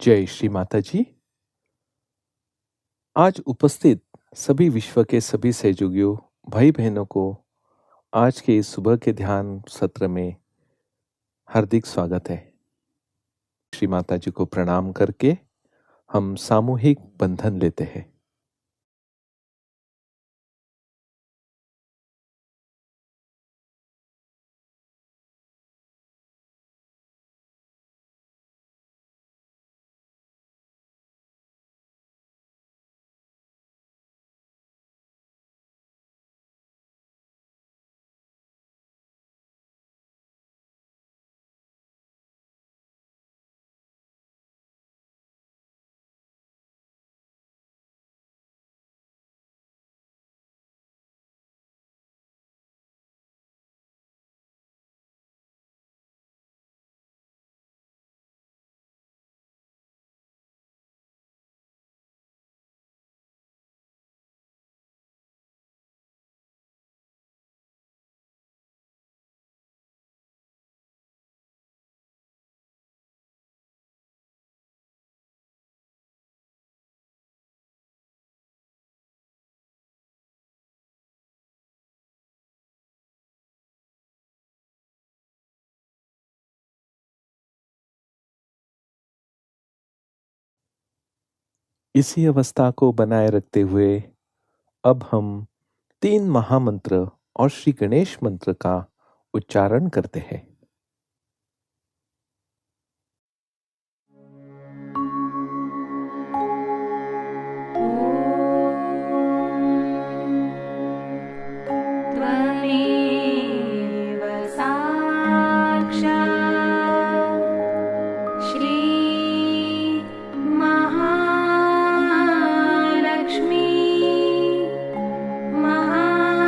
जय श्री माता जी। आज उपस्थित सभी विश्व के सभी सहयोगियों भाई बहनों को आज के इस सुबह के ध्यान सत्र में हार्दिक स्वागत है। श्री माता जी को प्रणाम करके हम सामूहिक बंधन लेते हैं। इसी अवस्था को बनाए रखते हुए अब हम 3 महामंत्र और श्री गणेश मंत्र का उच्चारण करते हैं। त्वमेव साक्षात् श्री महालक्ष्मी महासरस्वती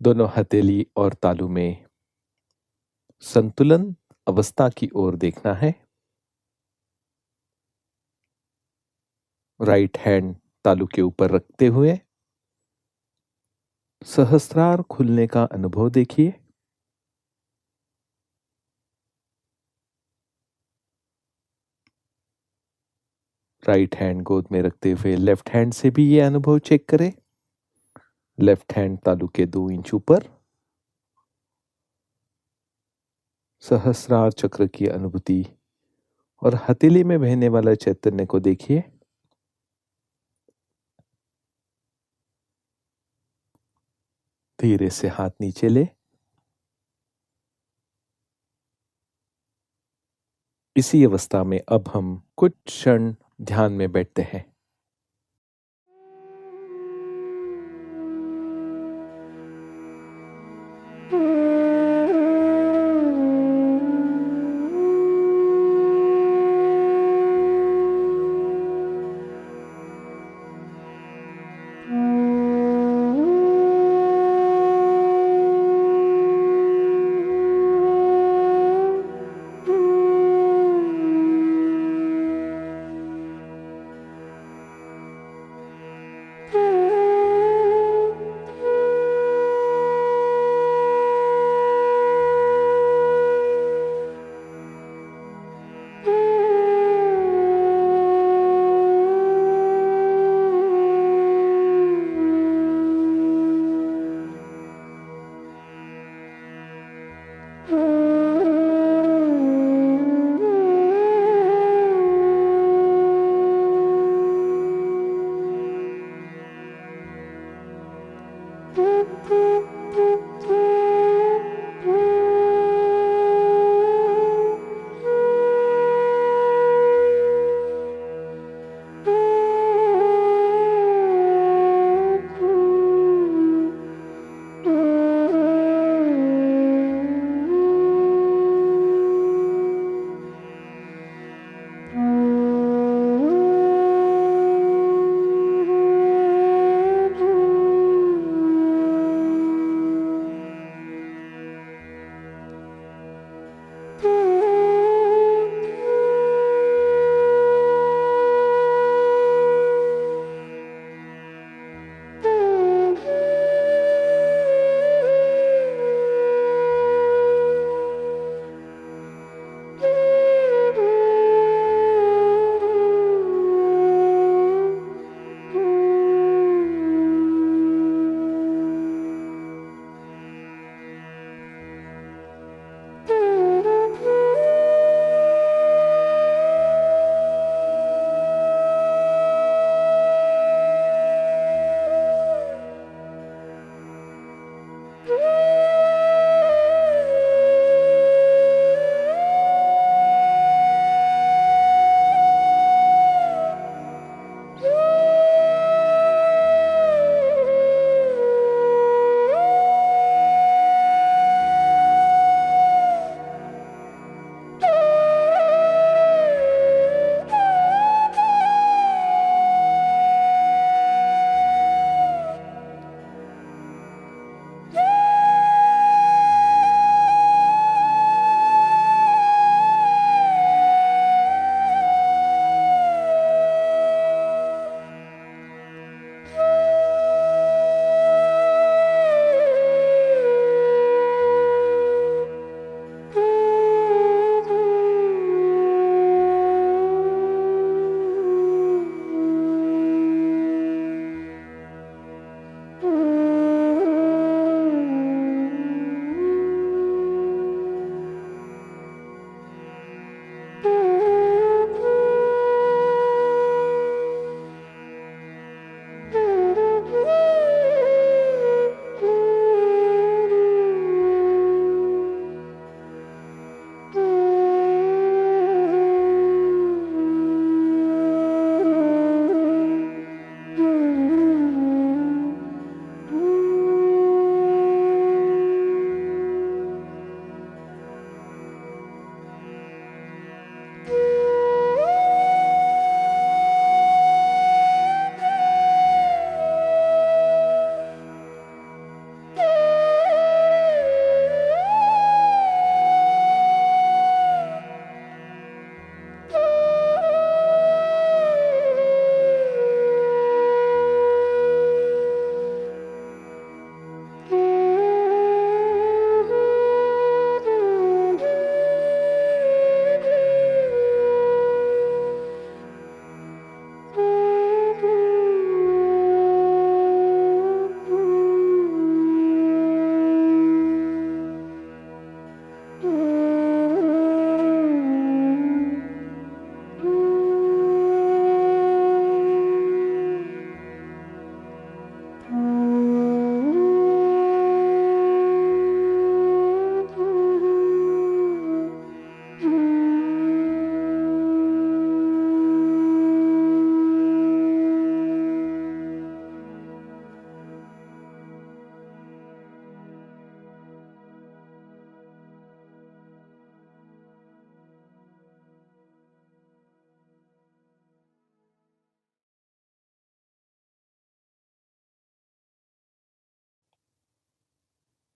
दोनों हथेली और तालू में संतुलन अवस्था की ओर देखना है। राइट हैंड तालू के ऊपर रखते हुए सहस्रार खुलने का अनुभव देखिए। राइट हैंड गोद में रखते हुए लेफ्ट हैंड से भी ये अनुभव चेक करें। लेफ्ट हैंड तालू के 2 इंच ऊपर सहस्रार चक्र की अनुभूति और हथेली में बहने वाला चैतन्य को देखिए। धीरे से हाथ नीचे ले। इसी अवस्था में अब हम कुछ क्षण ध्यान में बैठते हैं।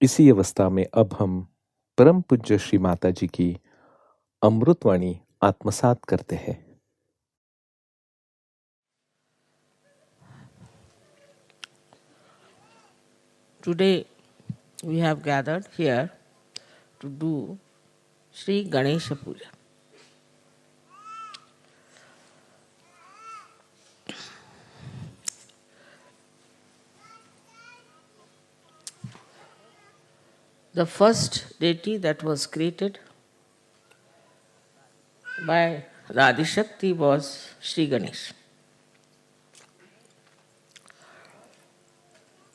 इसी अवस्था में अब हम परम पूज्य श्री माता जी की अमृतवाणी आत्मसात करते हैं। Today we have gathered here to do Sri Ganesha Puja. The first deity that was created by the Adishakti was Sri Ganesh.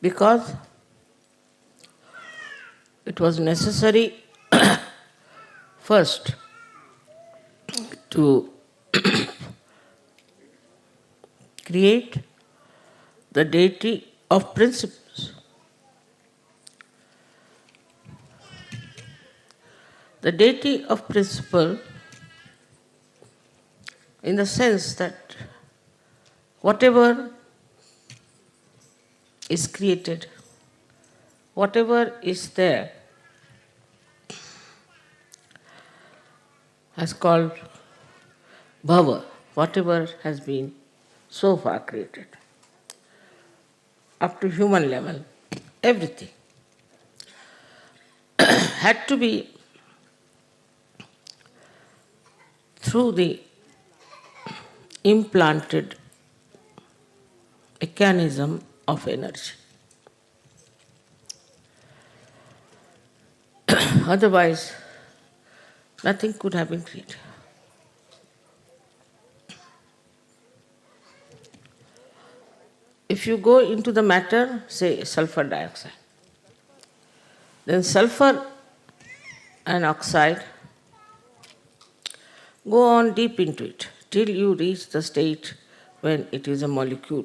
Because it was necessary first to create the deity of principles. The deity of principle in the sense that whatever is created, whatever is there, has called bhava, whatever has been so far created, up to human level, everything had to be through the implanted mechanism of energy. Otherwise, nothing could have been created. If you go into the matter, say sulfur dioxide, then sulfur and oxide go on deep into it till you reach the state when it is a molecule.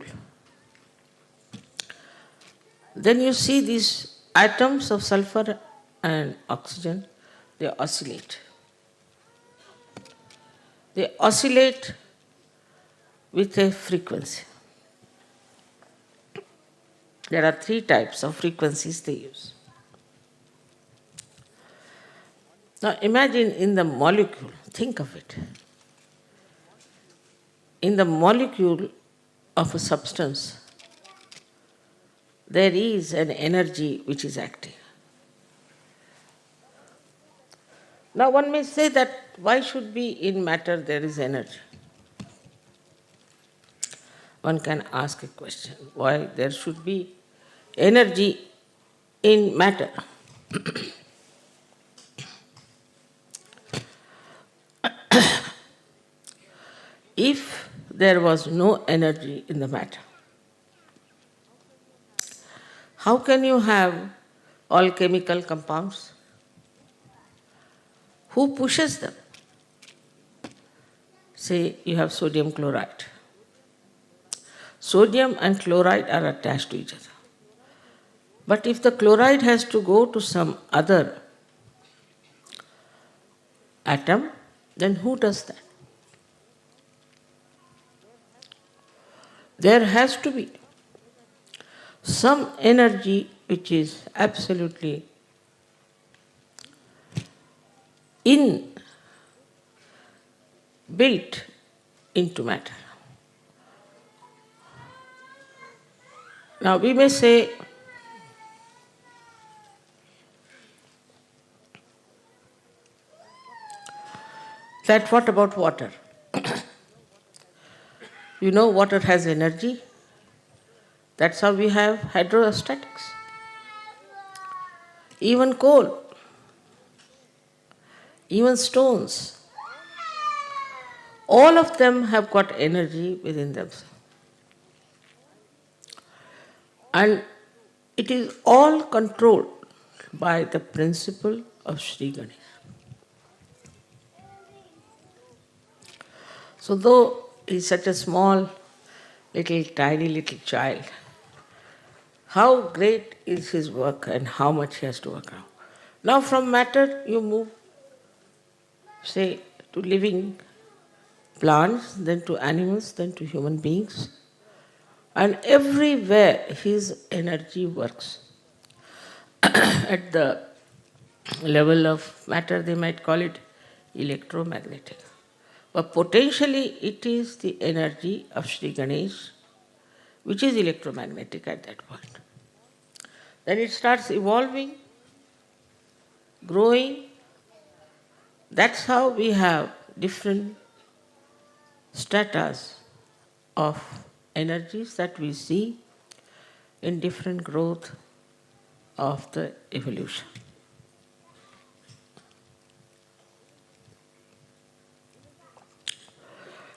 Then you see these atoms of sulfur and oxygen, they oscillate. They oscillate with a frequency. There are 3 types of frequencies they use. Now imagine in the molecule, think of it. In the molecule of a substance, there is an energy which is active. Now one may say that why should be in matter there is energy? One can ask a question, why there should be energy in matter? If there was no energy in the matter, how can you have all chemical compounds? Who pushes them? Say you have sodium chloride. Sodium and chloride are attached to each other. But if the chloride has to go to some other atom, then who does that? There has to be some energy which is absolutely built into matter. Now we may say that what about water? You know water has energy. That's how we have hydrostatics. Even coal, even stones, all of them have got energy within themselves. And it is all controlled by the principle of Sri Ganesh. So though he is such a small, tiny little child, how great is his work and how much he has to work out. Now from matter you move, say, to living plants, then to animals, then to human beings. And everywhere his energy works. At the level of matter, they might call it electromagnetic. But potentially, it is the energy of Sri Ganesh, which is electromagnetic at that point. Then it starts evolving, growing. That's how we have different stratas of energies that we see in different growth of the evolution.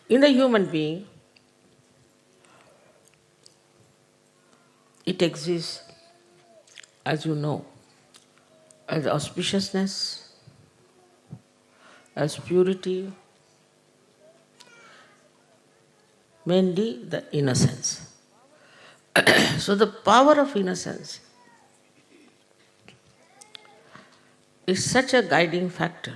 In the human being, it exists, as you know, as auspiciousness, as purity, mainly the innocence. So the power of innocence is such a guiding factor.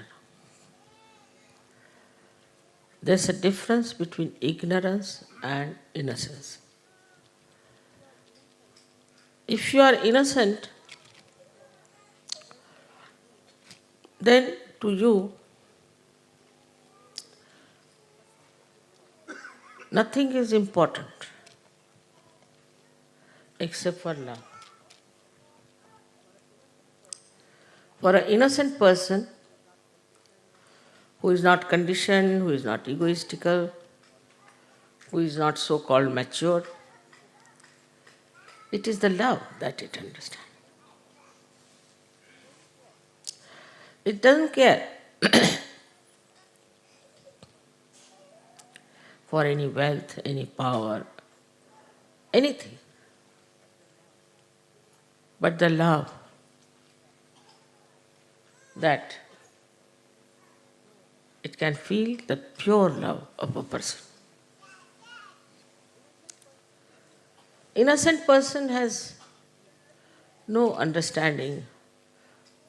There's a difference between ignorance and innocence. If you are innocent, then to you, nothing is important except for love. For an innocent person who is not conditioned, who is not egoistical, who is not so-called mature, it is the love that it understands. It doesn't care for any wealth, any power, anything. But the love that it can feel, the pure love of a person. Innocent person has no understanding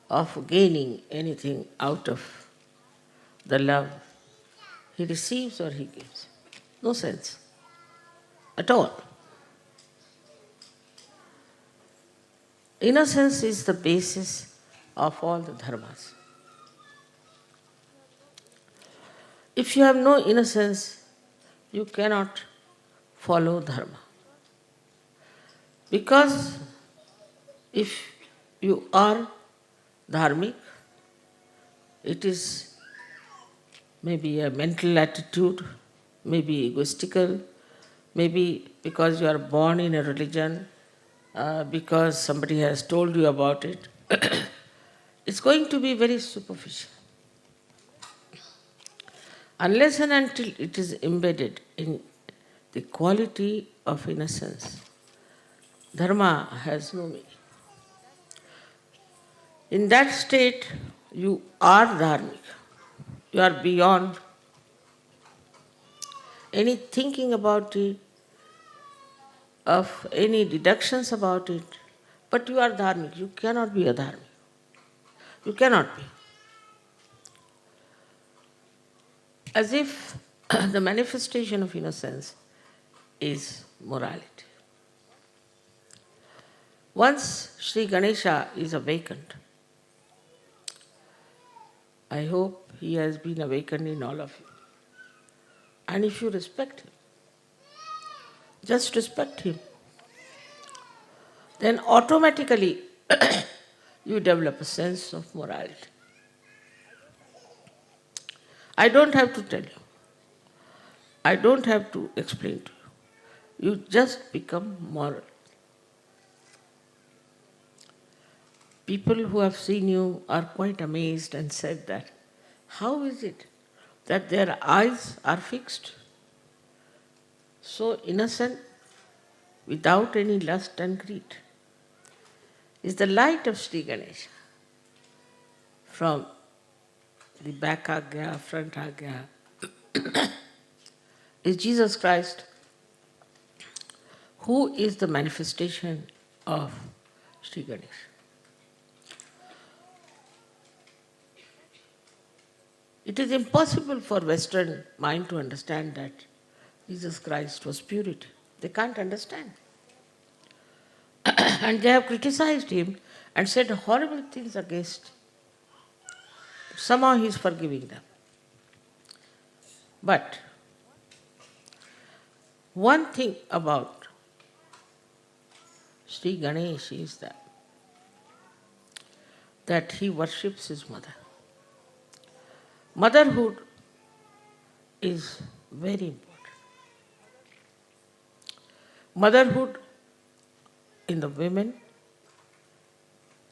of gaining anything out of the love he receives or he gives. No sense at all. Innocence is the basis of all the dharmas. If you have no innocence, you cannot follow dharma. Because if you are dharmic, it is maybe a mental attitude, maybe egoistical, maybe because you are born in a religion, because somebody has told you about it. It's going to be very superficial. Unless and until it is embedded in the quality of innocence, dharma has no meaning. In that state, you are dharmic. You are beyond any thinking about it, of any deductions about it, but you are dharmic. You cannot be a dharmic. You cannot be. As if the manifestation of innocence is morality. Once Sri Ganesha is awakened, I hope he has been awakened in all of you. And if you respect him, just respect him, then automatically you develop a sense of morality. I don't have to tell you. I don't have to explain to you. You just become moral. People who have seen you are quite amazed and said that, how is it that their eyes are fixed, so innocent, without any lust and greed? Is the light of Sri Ganesha from the back agya, front agya, is Jesus Christ, who is the manifestation of Sri Ganesha. It is impossible for Western mind to understand that Jesus Christ was purity. They can't understand. And they have criticized him and said horrible things against. Somehow he is forgiving them. But one thing about Sri Ganesh is that he worships his mother. Motherhood is very important. Motherhood in the women,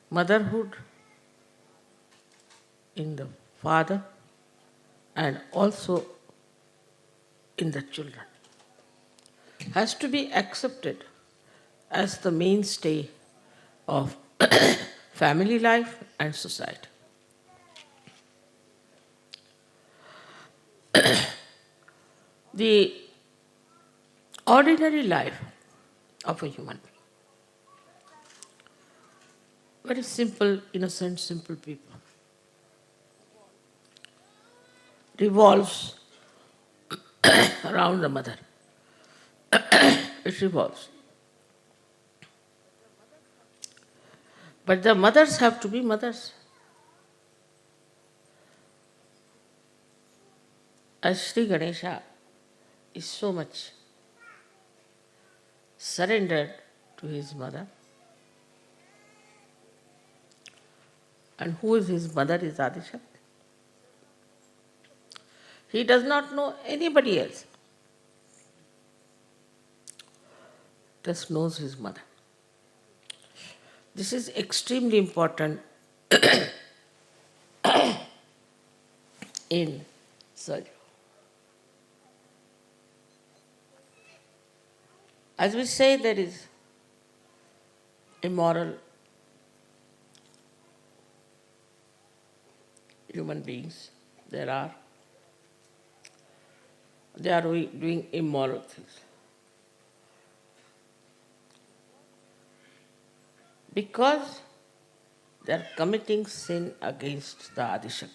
motherhood in the father, and also in the children has to be accepted as the mainstay of family life and society. The ordinary life of a human being, very simple, innocent, simple people, revolves around the mother. It revolves. But the mothers have to be mothers. As Sri Ganesha is so much surrendered to his mother, and who is his mother is Adishakti. He does not know anybody else. Just knows his mother. This is extremely important in surgery. As we say, there is immoral human beings. They are doing immoral things. Because they are committing sin against the Adishakti.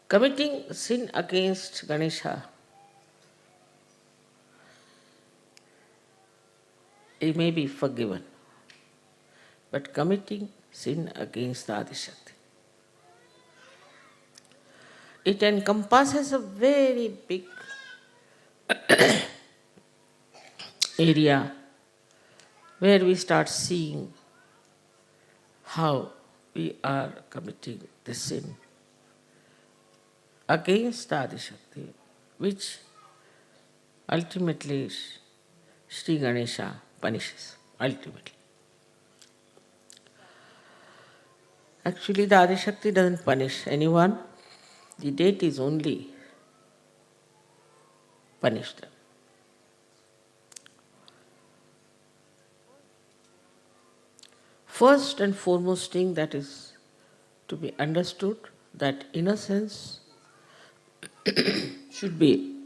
Committing sin against Ganesha, it may be forgiven. But committing sin against the Adishakti, it encompasses a very big area where we start seeing how we are committing the sin against the Adishakti, which ultimately Sri Ganesha punishes, ultimately. Actually, the Adishakti doesn't punish anyone. The deities only punish them. First and foremost thing that is to be understood, that innocence should be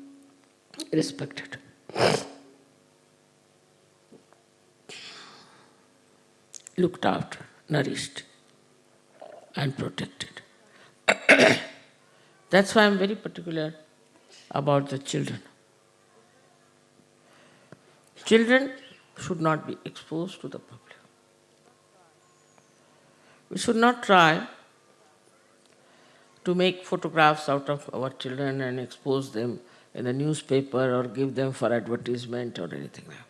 respected. Looked after, nourished, and protected. That's why I'm very particular about the children. Children should not be exposed to the public. We should not try to make photographs out of our children and expose them in the newspaper or give them for advertisement or anything like that.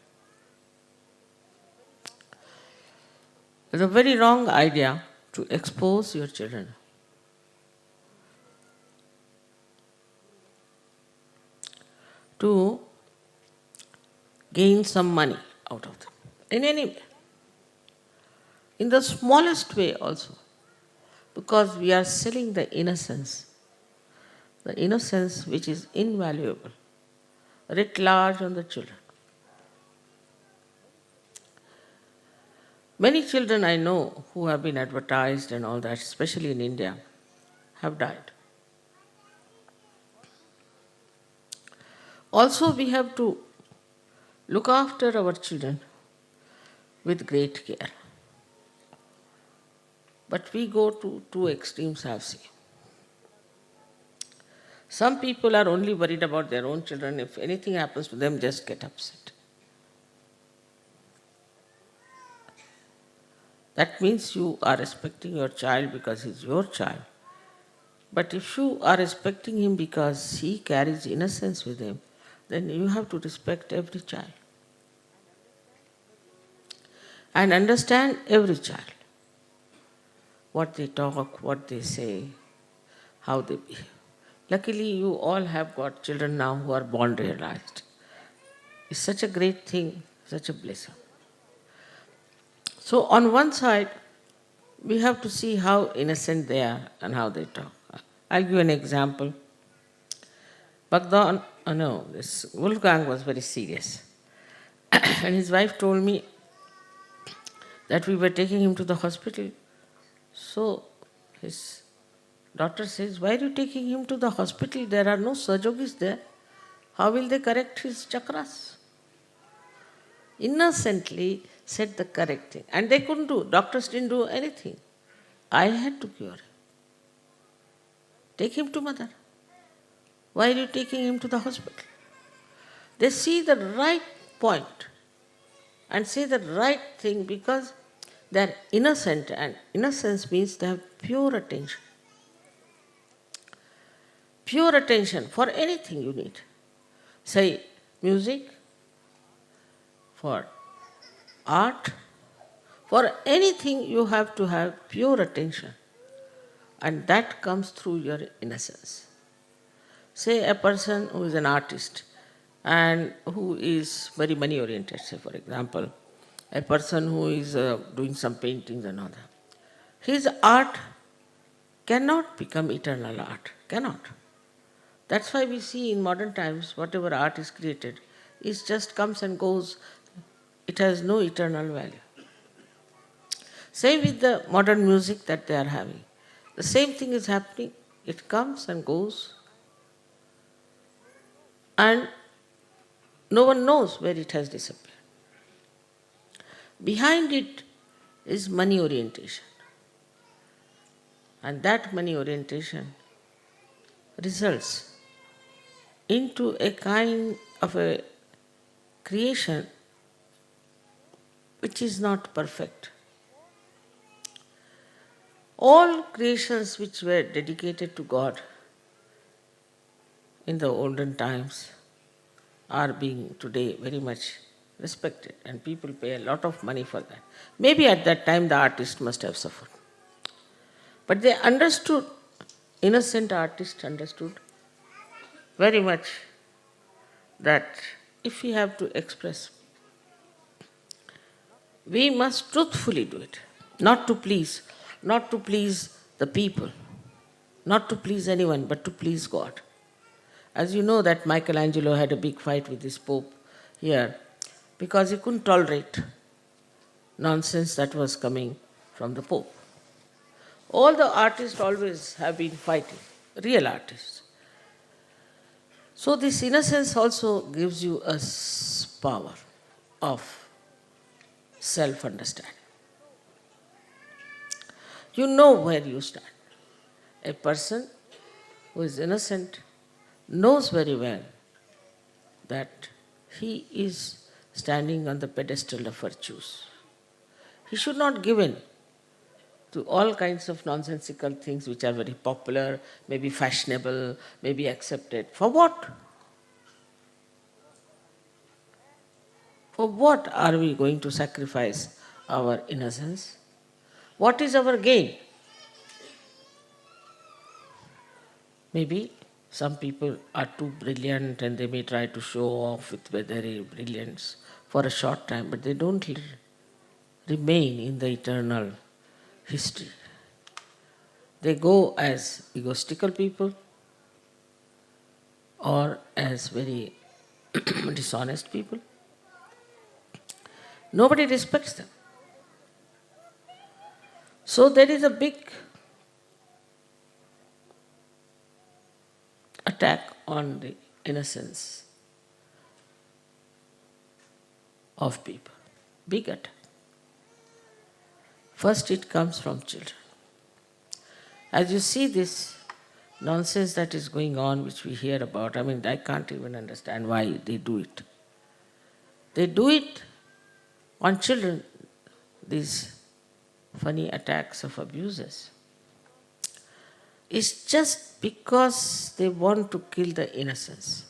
It's a very wrong idea to expose your children. To gain some money out of them, in any way. In the smallest way also, because we are selling the innocence which is invaluable, writ large on the children. Many children I know who have been advertised and all that, especially in India, have died. Also, we have to look after our children with great care. But we go to two extremes, I've seen. Some people are only worried about their own children. If anything happens to them, just get upset. That means you are respecting your child because he's your child. But if you are respecting him because he carries innocence with him, then you have to respect every child and understand every child. What they talk, what they say, how they behave. Luckily, you all have got children now who are born realized. It's such a great thing, such a blessing. So, on one side, we have to see how innocent they are and how they talk. I'll give you an example. This Wolfgang was very serious. And his wife told me that we were taking him to the hospital. So his daughter says, "Why are you taking him to the hospital? There are no surjogis there. How will they correct his chakras?" Innocently said the correct thing. And they couldn't do. Doctors didn't do anything. I had to cure him. Take him to mother. Why are you taking him to the hospital? They see the right point and say the right thing because they're innocent, and innocence means they have pure attention. Pure attention for anything you need. Say music, for art, for anything you have to have pure attention. And that comes through your innocence. Say a person who is an artist and who is very money oriented, say for example, a person who is doing some paintings and all that. His art cannot become eternal art, cannot. That's why we see in modern times whatever art is created, it just comes and goes, it has no eternal value. Same with the modern music that they are having. The same thing is happening, it comes and goes, and no one knows where it has disappeared. Behind it is money orientation. And that money orientation results into a kind of a creation which is not perfect. All creations which were dedicated to God in the olden times are being today very much respected, and people pay a lot of money for that. Maybe at that time the artist must have suffered. But they understood, innocent artists understood very much that if we have to express, we must truthfully do it, not to please the people, not to please anyone, but to please God. As you know that Michelangelo had a big fight with this Pope here because he couldn't tolerate nonsense that was coming from the Pope. All the artists always have been fighting, real artists. So this innocence also gives you a power of self-understanding. You know where you stand. A person who is innocent knows very well that he is standing on the pedestal of virtues. He should not give in to all kinds of nonsensical things which are very popular, maybe fashionable, maybe accepted. For what? For what are we going to sacrifice our innocence? What is our gain? Maybe some people are too brilliant and they may try to show off with their brilliance for a short time, but they don't remain in the eternal history. They go as egotistical people or as very dishonest people. Nobody respects them. So there is a big attack on the innocence of people. Big attack. First it comes from children. As you see this nonsense that is going on, which we hear about, I can't even understand why they do it. They do it on children, these funny attacks of abusers. It's just because they want to kill the innocence.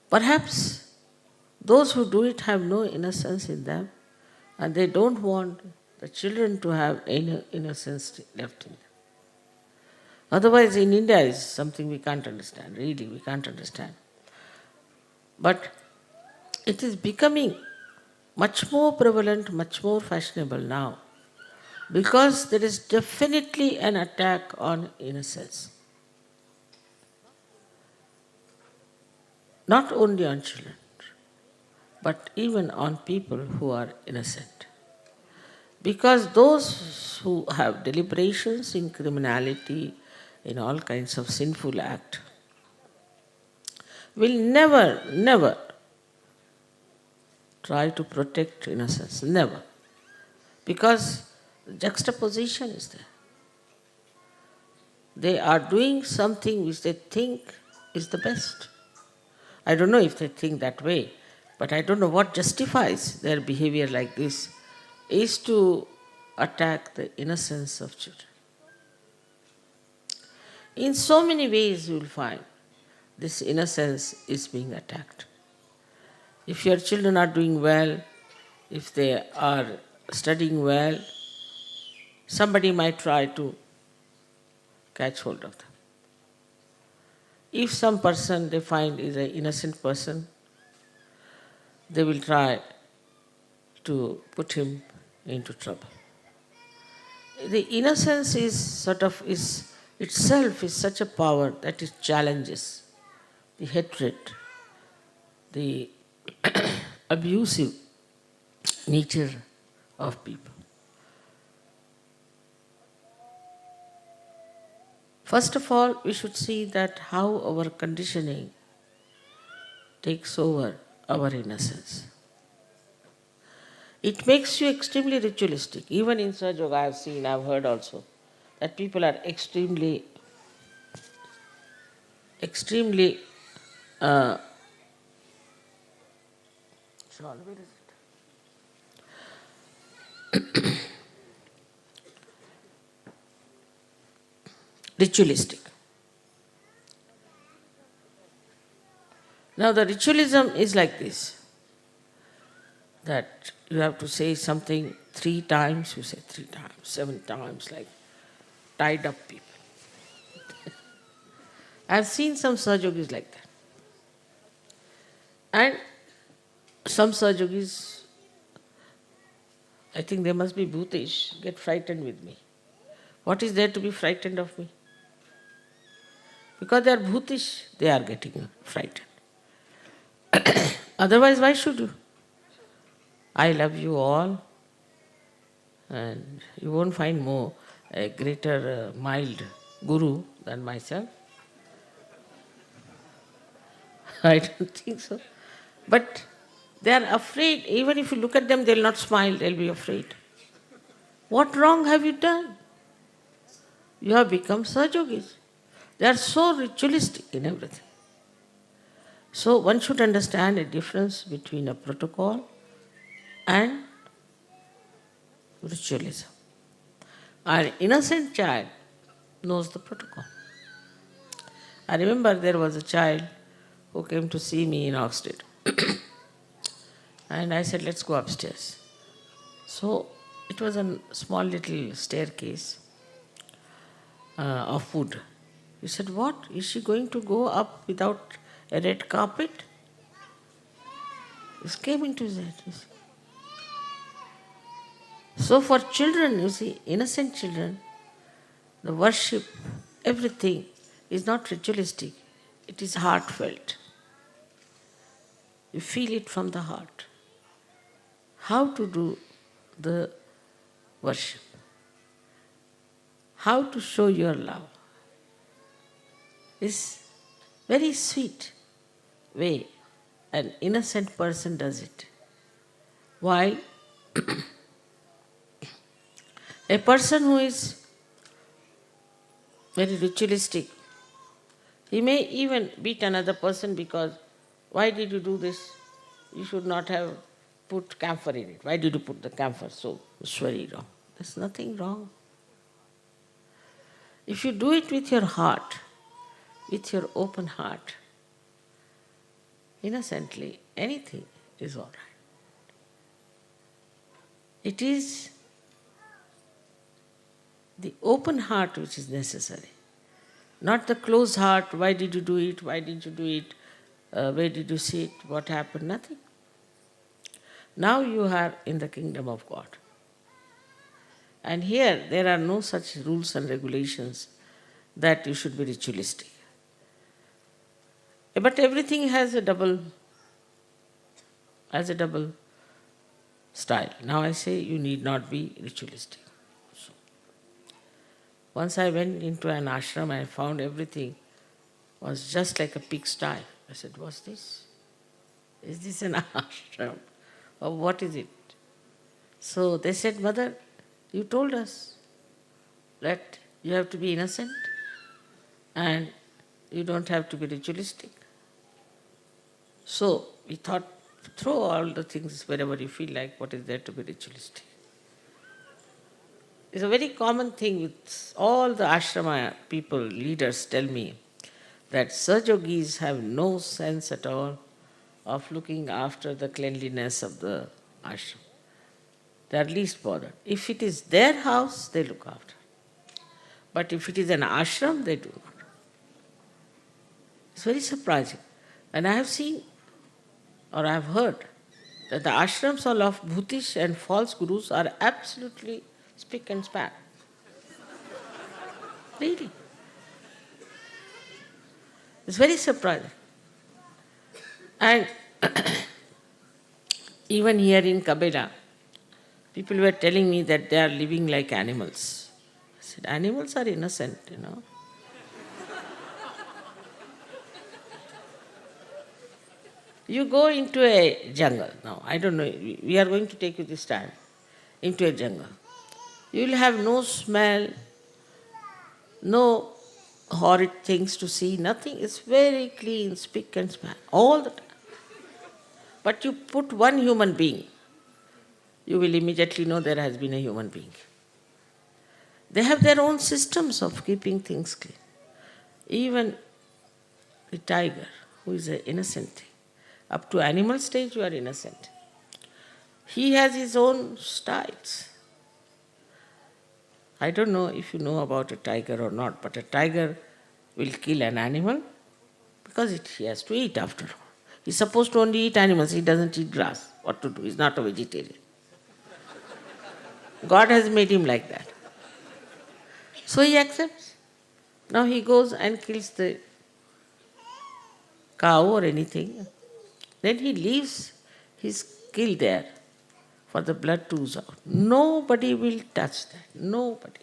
Perhaps those who do it have no innocence in them, and they don't want the children to have any innocence left in them. Otherwise, in India is something we can't understand, really, we can't understand. But it is becoming much more prevalent, much more fashionable now, because there is definitely an attack on innocence. Not only on children, but even on people who are innocent. Because those who have deliberations in criminality, in all kinds of sinful act, will never try to protect innocence, never. Because the juxtaposition is there. They are doing something which they think is the best. I don't know if they think that way, but I don't know what justifies their behavior like this, is to attack the innocence of children. In so many ways you will find this innocence is being attacked. If your children are doing well, if they are studying well, somebody might try to catch hold of them. If some person they find is an innocent person, they will try to put him into trouble. The innocence is itself is such a power that it challenges the hatred, the abusive nature of people. First of all, we should see that how our conditioning takes over our innocence. It makes you extremely ritualistic. Even in Sahaja Yoga, I have seen, I have heard also, that people are extremely Shawl, where is it? Ritualistic. Now the ritualism is like this, that you have to say something 3 times, you say 3 times, 7 times, like tied up people. I have seen some Sahajogis like that. And some Sahajogis, I think they must be bhutish, get frightened with me. What is there to be frightened of me? Because they are bhutish, they are getting frightened. Otherwise, why should you? I love you all, and you won't find a greater mild guru than myself. I don't think so. But they are afraid. Even if you look at them, they'll not smile, they'll be afraid. What wrong have you done? You have become Sahajogis. They are so ritualistic in everything. So one should understand a difference between a protocol and ritualism. An innocent child knows the protocol. I remember there was a child who came to see me in Oxted. And I said, let's go upstairs. So it was a small little staircase of wood. He said, what? Is she going to go up without a red carpet? This came into his head. You see. So for children, you see, innocent children, the worship, everything is not ritualistic. It is heartfelt. You feel it from the heart. How to do the worship. How to show your love is very sweet way an innocent person does it. While a person who is very ritualistic, he may even beat another person because, why did you do this? You should not have put camphor in it. Why did you put the camphor? So it's very wrong. There's nothing wrong. If you do it with your heart, with your open heart, innocently, anything is all right. It is the open heart which is necessary, not the closed heart. Why did you do it? Why did you do it? Where did you see it? What happened? Nothing. Now you are in the kingdom of God. And here there are no such rules and regulations that you should be ritualistic. But everything has a double style. Now I say you need not be ritualistic. So, once I went into an ashram, I found everything was just like a pigsty. I said, what's this? Is this an ashram? Or what is it? So they said, Mother, you told us that you have to be innocent and you don't have to be ritualistic. So we thought, throw all the things wherever you feel like, what is there to be ritualistic? It's a very common thing with all the ashrama people, leaders tell me that Sahajogis have no sense at all of looking after the cleanliness of the ashram. They are least bothered. If it is their house, they look after. But if it is an ashram, they do not. It's very surprising. And I have seen, or I have heard, that the ashrams of bhutish and false gurus are absolutely spick and span. Really. It's very surprising. And even here in Kabera, people were telling me that they are living like animals. I said, animals are innocent, you know. You go into a jungle now, I don't know, we are going to take you this time into a jungle. You will have no smell, no horrid things to see, nothing. It's very clean, spick and span, all the time. But you put one human being, you will immediately know there has been a human being. They have their own systems of keeping things clean. Even the tiger, who is an innocent thing, up to animal stage you are innocent. He has his own styles. I don't know if you know about a tiger or not, but a tiger will kill an animal because he has to eat after all. He's supposed to only eat animals, he doesn't eat grass. What to do? He's not a vegetarian. God has made him like that. So he accepts. Now he goes and kills the cow or anything. Then he leaves his kill there for the blood to ooze out. Nobody will touch that. Nobody.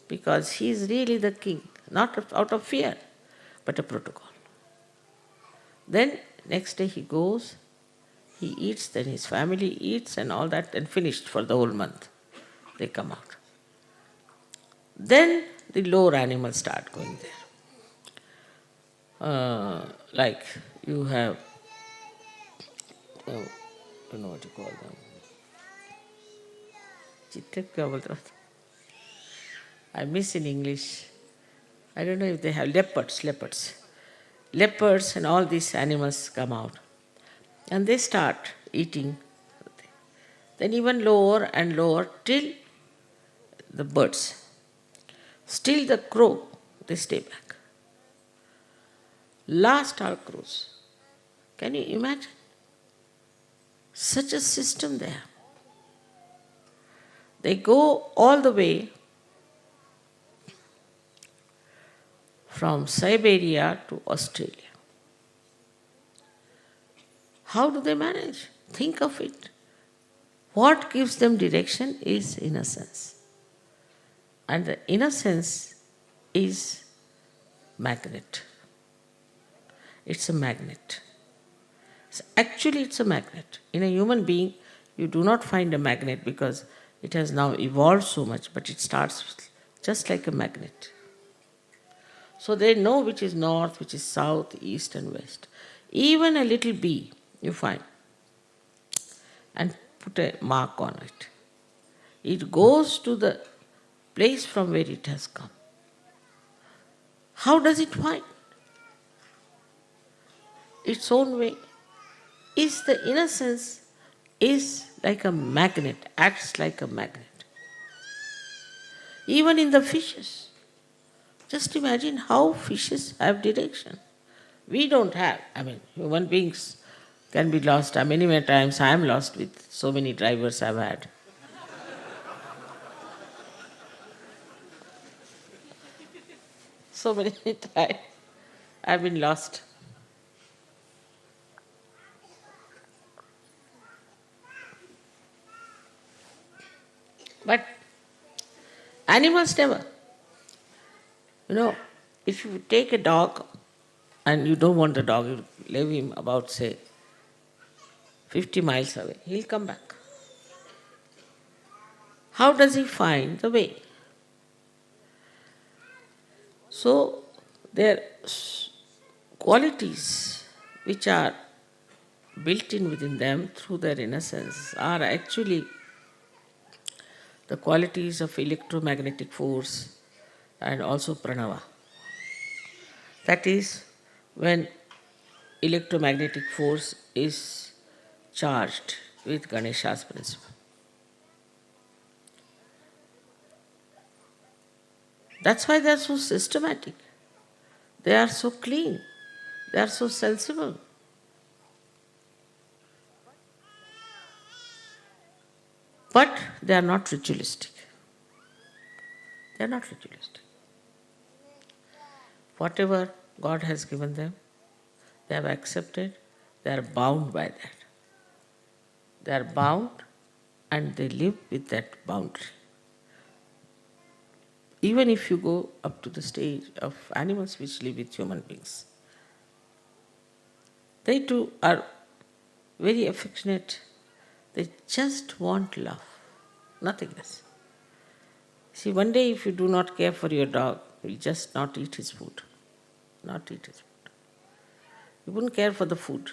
Because he is really the king, not out of fear, but a protocol. Then next day he goes, he eats, then his family eats and all that, and finished for the whole month. They come out. Then the lower animals start going there. Like you have, I don't know what you call them. I miss in English. I don't know if they have leopards. Leopards and all these animals come out. And they start eating. Then even lower and lower till the birds. Still the crow, they stay back. Last are crows. Can you imagine? Such a system there. They go all the way from Siberia to Australia. How do they manage? Think of it. What gives them direction is innocence. And the innocence is magnet. It's a magnet. Actually, it's a magnet. In a human being, you do not find a magnet because it has now evolved so much, but it starts just like a magnet. So they know which is north, which is south, east and west. Even a little bee, you find. and put a mark on it. It goes to the place from where it has come. How does it find? Its own way. Is the innocence is like a magnet, acts like a magnet. Even in the fishes. Just imagine how fishes have direction. We don't have. Human beings can be lost. Many times I am lost with so many drivers I've had. So many times I've been lost. But animals never. If you take a dog and you don't want the dog, you leave him about, say, 50 miles away, he'll come back. How does he find the way? So, their qualities which are built in within them through their innocence are actually the qualities of electromagnetic force and also pranava. That is, when electromagnetic force is charged with Ganesha's principle. That's why they are so systematic. They are so clean. They are so sensible. But they are not ritualistic. They are not ritualistic. Whatever God has given them, they have accepted, they are bound by that. They are bound and they live with that boundary. Even if you go up to the stage of animals which live with human beings, they too are very affectionate. They just want love, nothing else. See, one day if you do not care for your dog, he will just not eat his food. Not eat his food. You wouldn't care for the food.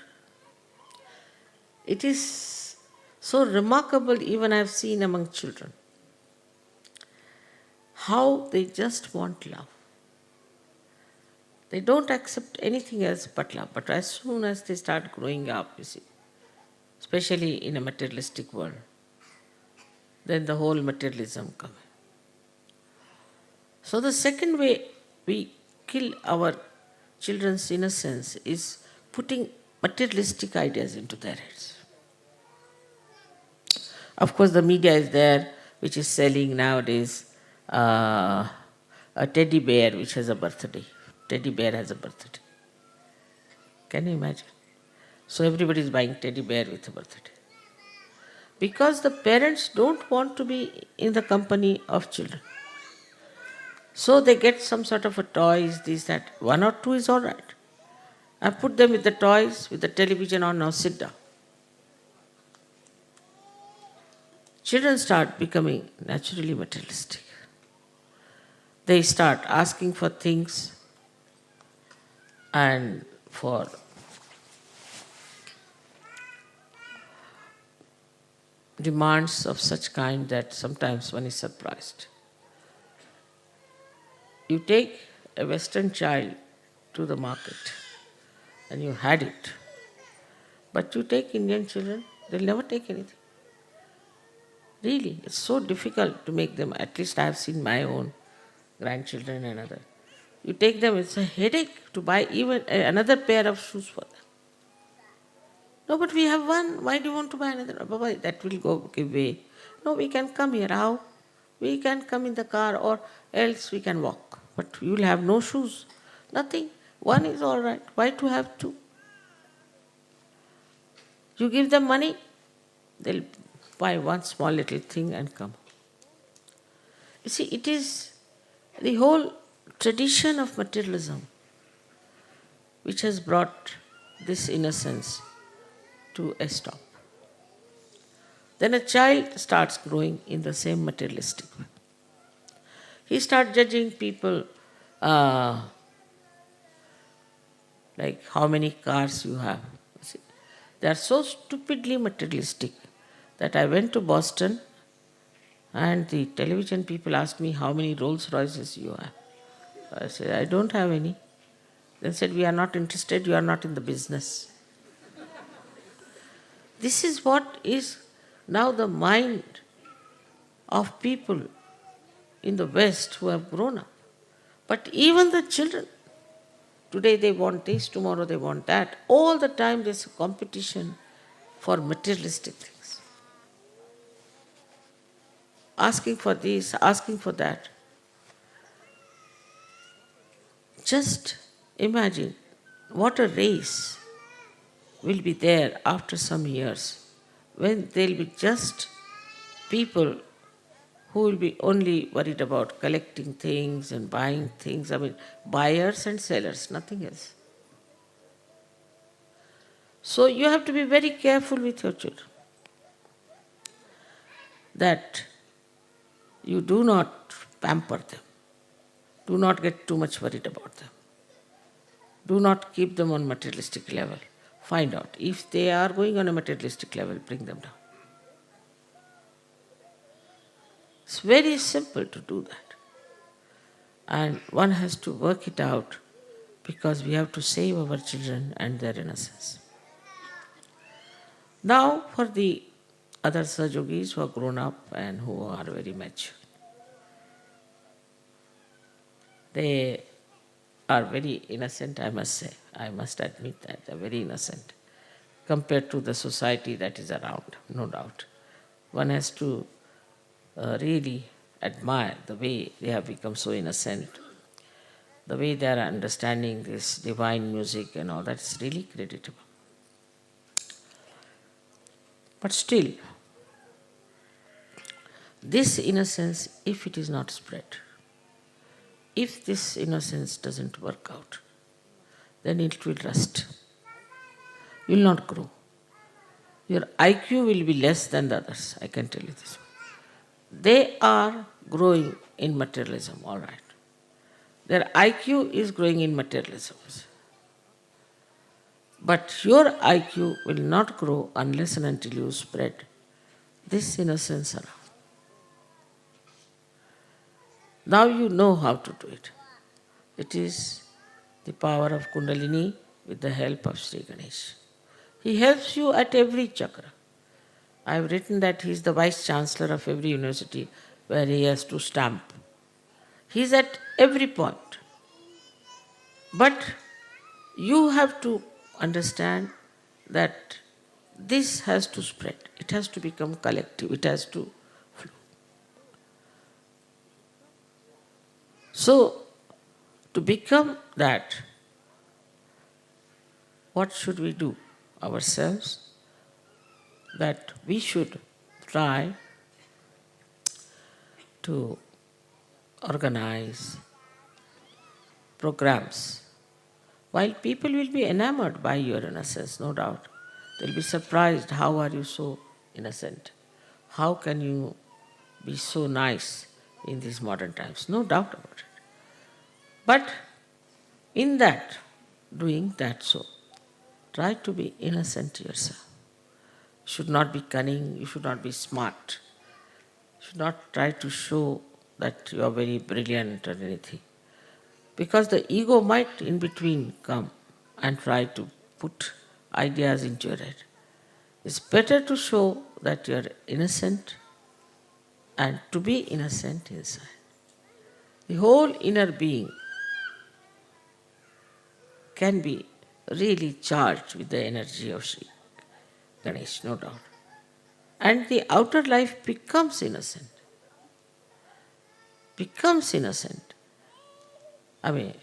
It is so remarkable, even I have seen among children, how they just want love. They don't accept anything else but love. But as soon as they start growing up, you see, especially in a materialistic world, then the whole materialism comes. So the second way we kill our children's innocence is putting materialistic ideas into their heads. Of course, the media is there, which is selling nowadays a teddy bear which has a birthday. Teddy bear has a birthday. Can you imagine? So everybody is buying teddy bear with a birthday. Because the parents don't want to be in the company of children. So they get some sort of a toys, this, that. One or two is all right. I put them with the toys, with the television on, now sit down. Children start becoming naturally materialistic. They start asking for things and for demands of such kind that sometimes one is surprised. You take a Western child to the market and you had it, but you take Indian children, they'll never take anything. Really, it's so difficult to make them, at least I have seen my own grandchildren and other. You take them, it's a headache to buy even another pair of shoes for them. No, but we have one, why do you want to buy another? Baba, that will go give way. No, we can come here. How? We can come in the car or else we can walk. But you will have no shoes, nothing. One is all right. Why to have two? You give them money, they'll buy one small little thing and come. You see, it is the whole tradition of materialism which has brought this innocence to a stop. Then a child starts growing in the same materialistic way. He starts judging people like how many cars you have. See, they are so stupidly materialistic that I went to Boston and the television people asked me how many Rolls Royces you have. I said, I don't have any. They said, we are not interested, you are not in the business. This is what is now the mind of people in the West who have grown up. But even the children, today they want this, tomorrow they want that. All the time there's a competition for materialistic things. Asking for this, asking for that. Just imagine what a race will be there after some years when there will be just people who will be only worried about collecting things and buying things. I mean, buyers and sellers, nothing else. So you have to be very careful with your children that you do not pamper them. Do not get too much worried about them. Do not keep them on materialistic level. Find out. If they are going on a materialistic level, bring them down. It's very simple to do that. And one has to work it out because we have to save our children and their innocence. Now for the other Sahajogis who are grown up and who are very mature. They are very innocent, I must say. I must admit that they are very innocent compared to the society that is around, no doubt. One has to really admire the way they have become so innocent, the way they are understanding this divine music and all that is really creditable. But still, this innocence, if it is not spread, if this innocence doesn't work out, then it will rust. You will not grow. Your IQ will be less than the others, I can tell you this. They are growing in materialism, all right. Their IQ is growing in materialism. But your IQ will not grow unless and until you spread this innocence around. Now you know how to do it. It is the power of Kundalini with the help of Sri Ganesh. He helps you at every chakra. I have written that he is the Vice Chancellor of every university where he has to stamp. He is at every point. But you have to understand that this has to spread. It has to become collective. It has to flow. So, to become that, what should we do ourselves? That we should try to organize programs. While people will be enamored by your innocence, no doubt, they'll be surprised, how are you so innocent? How can you be so nice in these modern times? No doubt about it. But in that, doing that so, try to be innocent yourself. You should not be cunning, you should not be smart. You should not try to show that you are very brilliant or anything. Because the ego might in between come and try to put ideas into your head. It's better to show that you are innocent and to be innocent inside. The whole inner being can be really charged with the energy of Sri Ganesh, no doubt. And the outer life becomes innocent. Becomes innocent. I mean,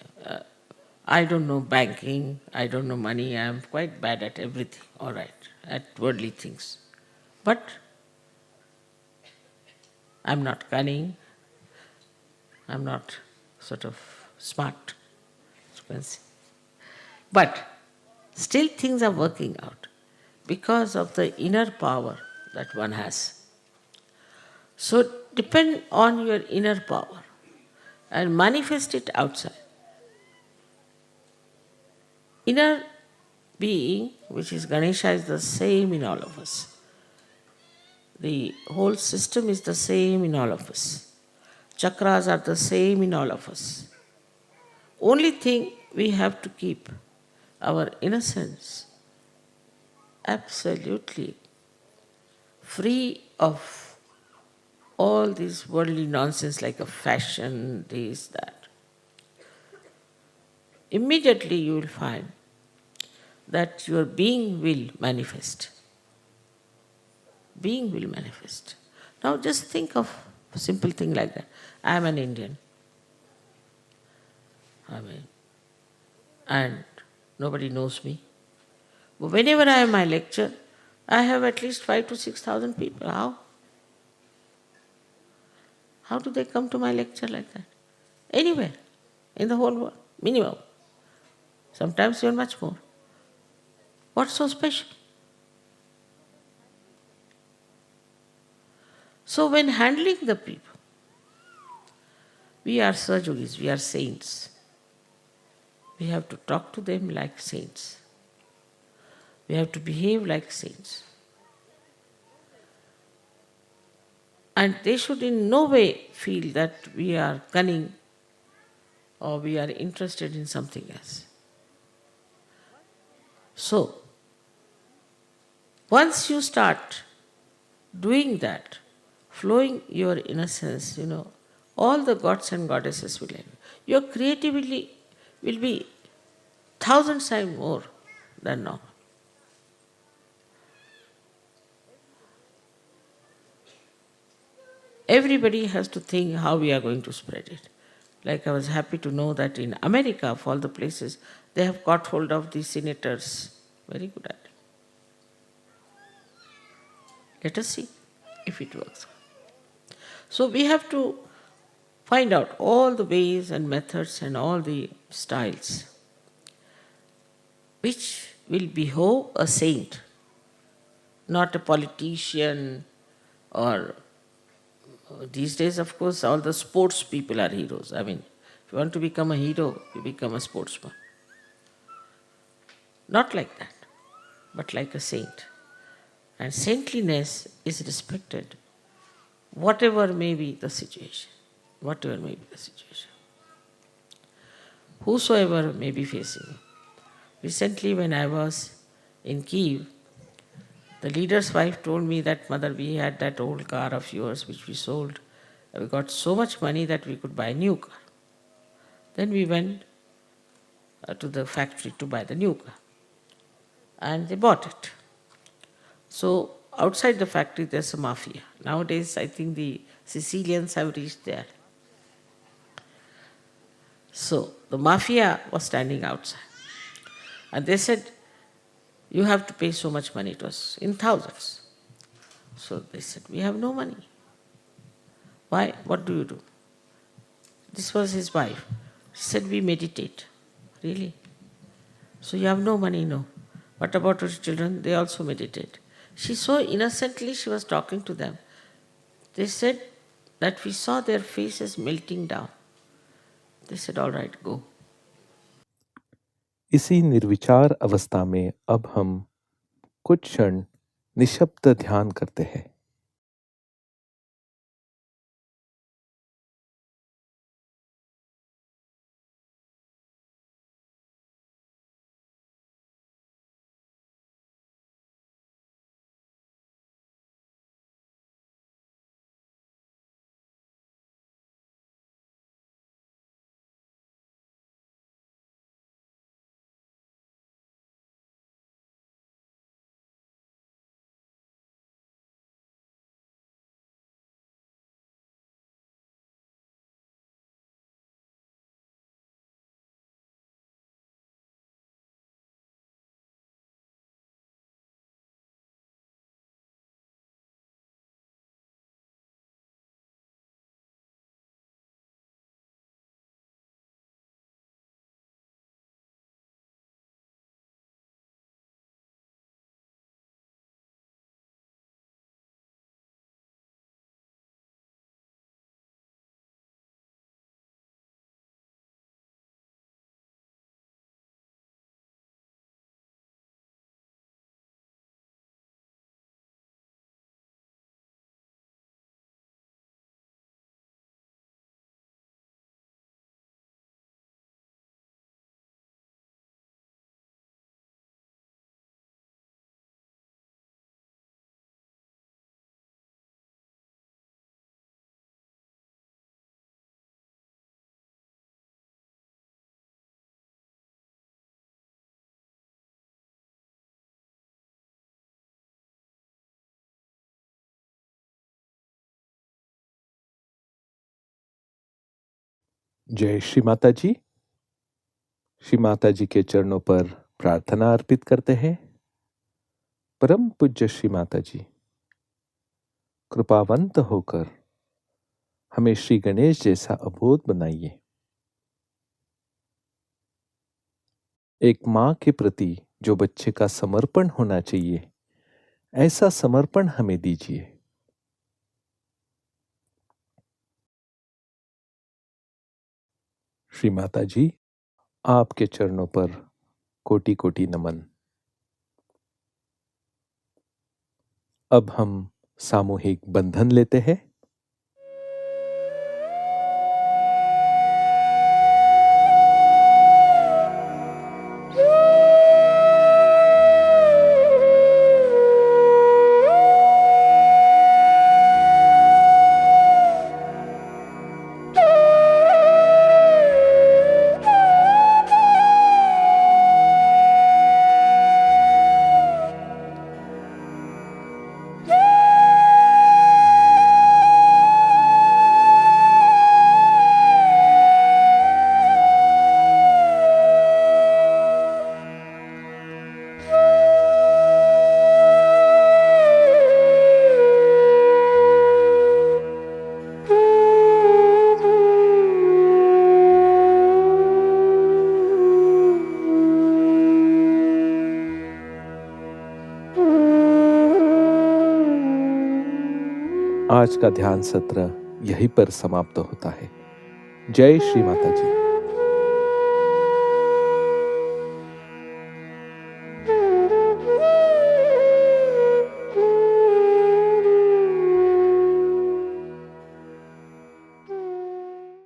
I don't know banking, I don't know money, I am quite bad at everything, all right, at worldly things. But I'm not cunning, I'm not sort of smart, as you can see. But still things are working out because of the inner power that one has. So depend on your inner power and manifest it outside. Inner being, which is Ganesha, is the same in all of us. The whole system is the same in all of us. Chakras are the same in all of us. Only thing we have to keep our innocence absolutely free of all this worldly nonsense like a fashion, this, that. Immediately you will find that your being will manifest. Being will manifest. Now just think of a simple thing like that. I am an Indian. And nobody knows me. But whenever I have my lecture, I have at least 5,000 to 6,000 people. How? How do they come to my lecture like that? Anywhere in the whole world, minimum. Sometimes even much more. What's so special? So when handling the people, we are Sahajogis, we are saints. We have to talk to them like saints. We have to behave like saints. And they should in no way feel that we are cunning or we are interested in something else. So, once you start doing that, flowing your innocence, all the gods and goddesses will help you. Your creativity will be thousands times more than normal. Everybody has to think how we are going to spread it. Like I was happy to know that in America, of all the places, they have got hold of the senators. Very good at it. Let us see if it works. So we have to find out all the ways and methods and all the styles which will behove a saint, not a politician or these days, of course, all the sports people are heroes. I mean, if you want to become a hero, you become a sportsman. Not like that, but like a saint. And saintliness is respected, whatever may be the situation. Whatever may be the situation. Whosoever may be facing. Recently, when I was in Kiev, the leader's wife told me that, Mother, we had that old car of yours which we sold. We got so much money that we could buy a new car. Then we went to the factory to buy the new car. And they bought it. So outside the factory there's a mafia. Nowadays I think the Sicilians have reached there. So the mafia was standing outside. And they said, you have to pay so much money to us, in thousands. So they said, we have no money. Why? What do you do? This was his wife. She said, we meditate. Really? So you have no money? No. What about your children? They also meditate. She so innocently she was talking to them. They said that we saw their faces melting down. They said, all right, go. इसी निर्विचार अवस्था में अब हम कुछ क्षण निशब्द ध्यान करते हैं। जय श्री माता जी। श्री माता जी के चरणों पर प्रार्थना अर्पित करते हैं। परम पूज्य श्री माता जी, कृपावंत होकर हमें श्री गणेश जैसा अबोध बनाइए। एक माँ के प्रति जो बच्चे का समर्पण होना चाहिए, ऐसा समर्पण हमें दीजिए। श्री माता जी, आपके चरणों पर कोटि कोटि नमन। अब हम सामूहिक बंधन लेते हैं। आज का ध्यान सत्र यहीं पर समाप्त होता है। जय श्री माता जी।